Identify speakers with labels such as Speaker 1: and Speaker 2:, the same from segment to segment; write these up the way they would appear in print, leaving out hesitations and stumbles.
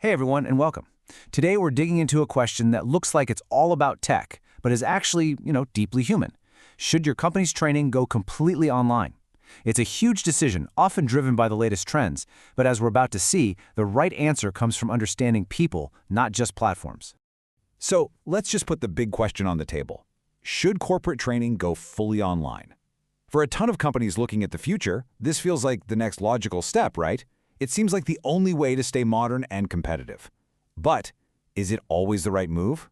Speaker 1: Hey everyone, and welcome. Today we're digging into a question that looks like it's all about tech, but is actually, deeply human. Should your company's training go completely online? It's a huge decision, often driven by the latest trends, but as we're about to see, the right answer comes from understanding people, not just platforms.
Speaker 2: So let's just put the big question on the table. Should corporate training go fully online? For a ton of companies looking at the future, this feels like the next logical step, right? It seems like the only way to stay modern and competitive. But is it always the right move?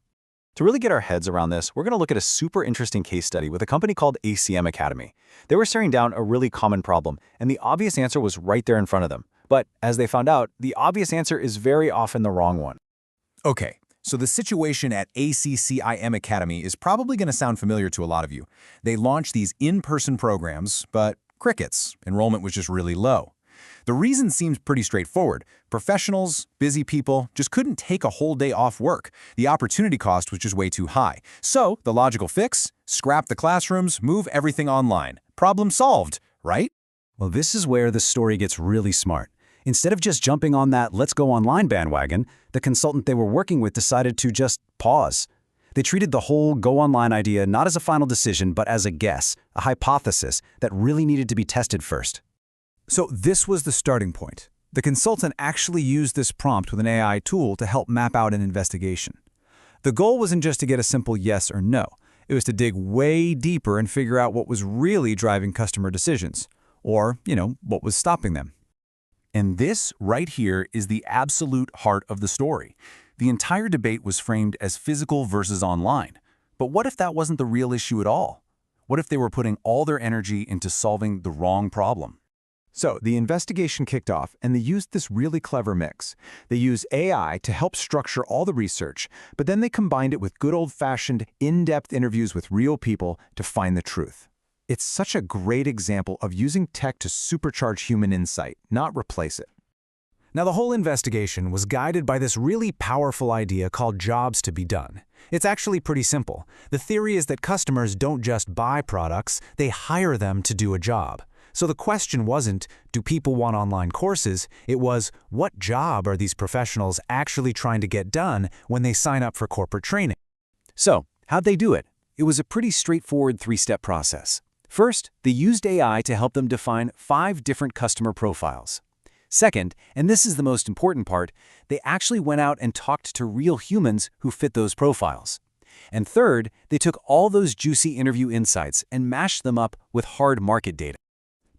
Speaker 3: To really get our heads around this, we're going to look at a super interesting case study with a company called ACM Academy. They were staring down a really common problem, and the obvious answer was right there in front of them. But as they found out, the obvious answer is very often the wrong one.
Speaker 2: Okay, so the situation at ACCIM Academy is probably going to sound familiar to a lot of you. They launched these in-person programs, but crickets. Enrollment was just really low. The reason seems pretty straightforward. Professionals, busy people, just couldn't take a whole day off work. The opportunity cost was just way too high. So, the logical fix? Scrap the classrooms, move everything online. Problem solved, right?
Speaker 1: Well, this is where the story gets really smart. Instead of just jumping on that let's go online bandwagon, the consultant they were working with decided to just pause. They treated the whole go online idea not as a final decision, but as a guess, a hypothesis that really needed to be tested first. So this was the starting point. The consultant actually used this prompt with an AI tool to help map out an investigation. The goal wasn't just to get a simple yes or no. It was to dig way deeper and figure out what was really driving customer decisions, or, what was stopping them.
Speaker 2: And this right here is the absolute heart of the story. The entire debate was framed as physical versus online. But what if that wasn't the real issue at all? What if they were putting all their energy into solving the wrong problem? So the investigation kicked off, and they used this really clever mix. They used AI to help structure all the research, but then they combined it with good old-fashioned, in-depth interviews with real people to find the truth. It's such a great example of using tech to supercharge human insight, not replace it.
Speaker 1: Now, the whole investigation was guided by this really powerful idea called jobs to be done. It's actually pretty simple. The theory is that customers don't just buy products, they hire them to do a job. So the question wasn't, do people want online courses? It was, what job are these professionals actually trying to get done when they sign up for corporate training? So, how'd they do it? It was a pretty straightforward three-step process. First, they used AI to help them define 5 different customer profiles. Second, and this is the most important part, they actually went out and talked to real humans who fit those profiles. And third, they took all those juicy interview insights and mashed them up with hard market data.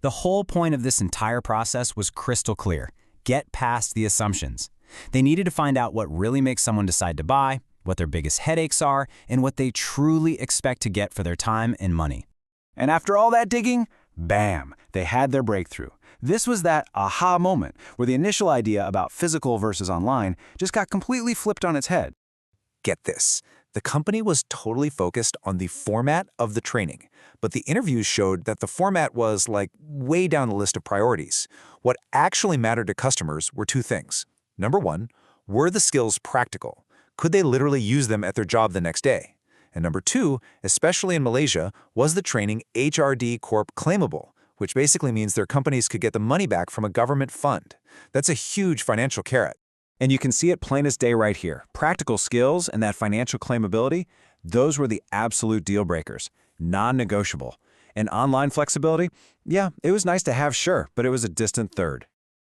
Speaker 1: The whole point of this entire process was crystal clear. Get past the assumptions. They needed to find out what really makes someone decide to buy, what their biggest headaches are, and what they truly expect to get for their time and money. And after all that digging, bam, they had their breakthrough. This was that aha moment where the initial idea about physical versus online just got completely flipped on its head.
Speaker 2: Get this. The company was totally focused on the format of the training, but the interviews showed that the format was way down the list of priorities. What actually mattered to customers were 2 things. Number 1, were the skills practical? Could they literally use them at their job the next day? And number 2, especially in Malaysia, was the training HRD Corp claimable, which basically means their companies could get the money back from a government fund. That's a huge financial carrot.
Speaker 1: And you can see it plain as day right here. Practical skills and that financial claimability, those were the absolute deal breakers, non-negotiable. And online flexibility, yeah, it was nice to have, sure, but it was a distant third.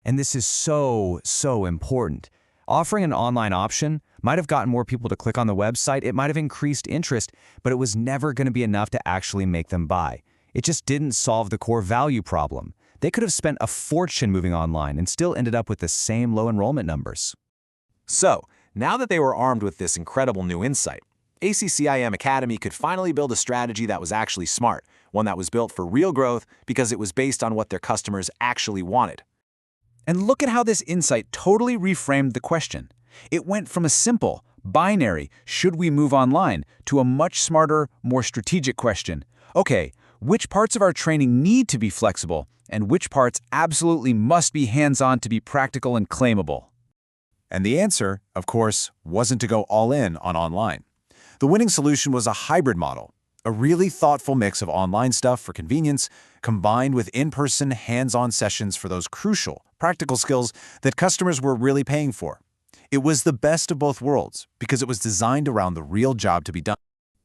Speaker 1: And this is so important. Offering an online option might have gotten more people to click on the website, it might have increased interest, but it was never going to be enough to actually make them buy. It just didn't solve the core value problem. They could have spent a fortune moving online and still ended up with the same low enrollment numbers.
Speaker 4: So, now that they were armed with this incredible new insight, ACCIM Academy could finally build a strategy that was actually smart, one that was built for real growth because it was based on what their customers actually wanted.
Speaker 1: And look at how this insight totally reframed the question. It went from a simple, binary, should we move online, to a much smarter, more strategic question. Okay, which parts of our training need to be flexible, and which parts absolutely must be hands-on to be practical and claimable?
Speaker 2: And the answer, of course, wasn't to go all in on online. The winning solution was a hybrid model, a really thoughtful mix of online stuff for convenience, combined with in-person, hands-on sessions for those crucial, practical skills that customers were really paying for. It was the best of both worlds because it was designed around the real job to be done.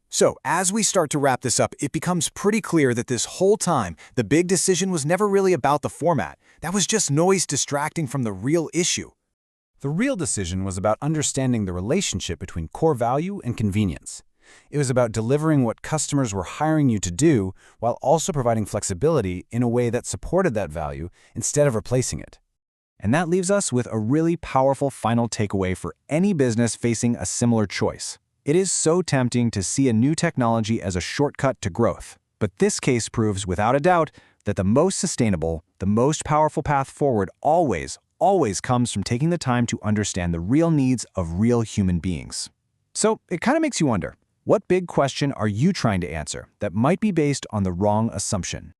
Speaker 5: So, as we start to wrap this up, it becomes pretty clear that this whole time, the big decision was never really about the format. That was just noise distracting from the real issue.
Speaker 1: The real decision was about understanding the relationship between core value and convenience. It was about delivering what customers were hiring you to do while also providing flexibility in a way that supported that value instead of replacing it.
Speaker 3: And that leaves us with a really powerful final takeaway for any business facing a similar choice. It is so tempting to see a new technology as a shortcut to growth, but this case proves without a doubt that the most sustainable, the most powerful path forward always comes from taking the time to understand the real needs of real human beings. So it kind of makes you wonder, what big question are you trying to answer that might be based on the wrong assumption?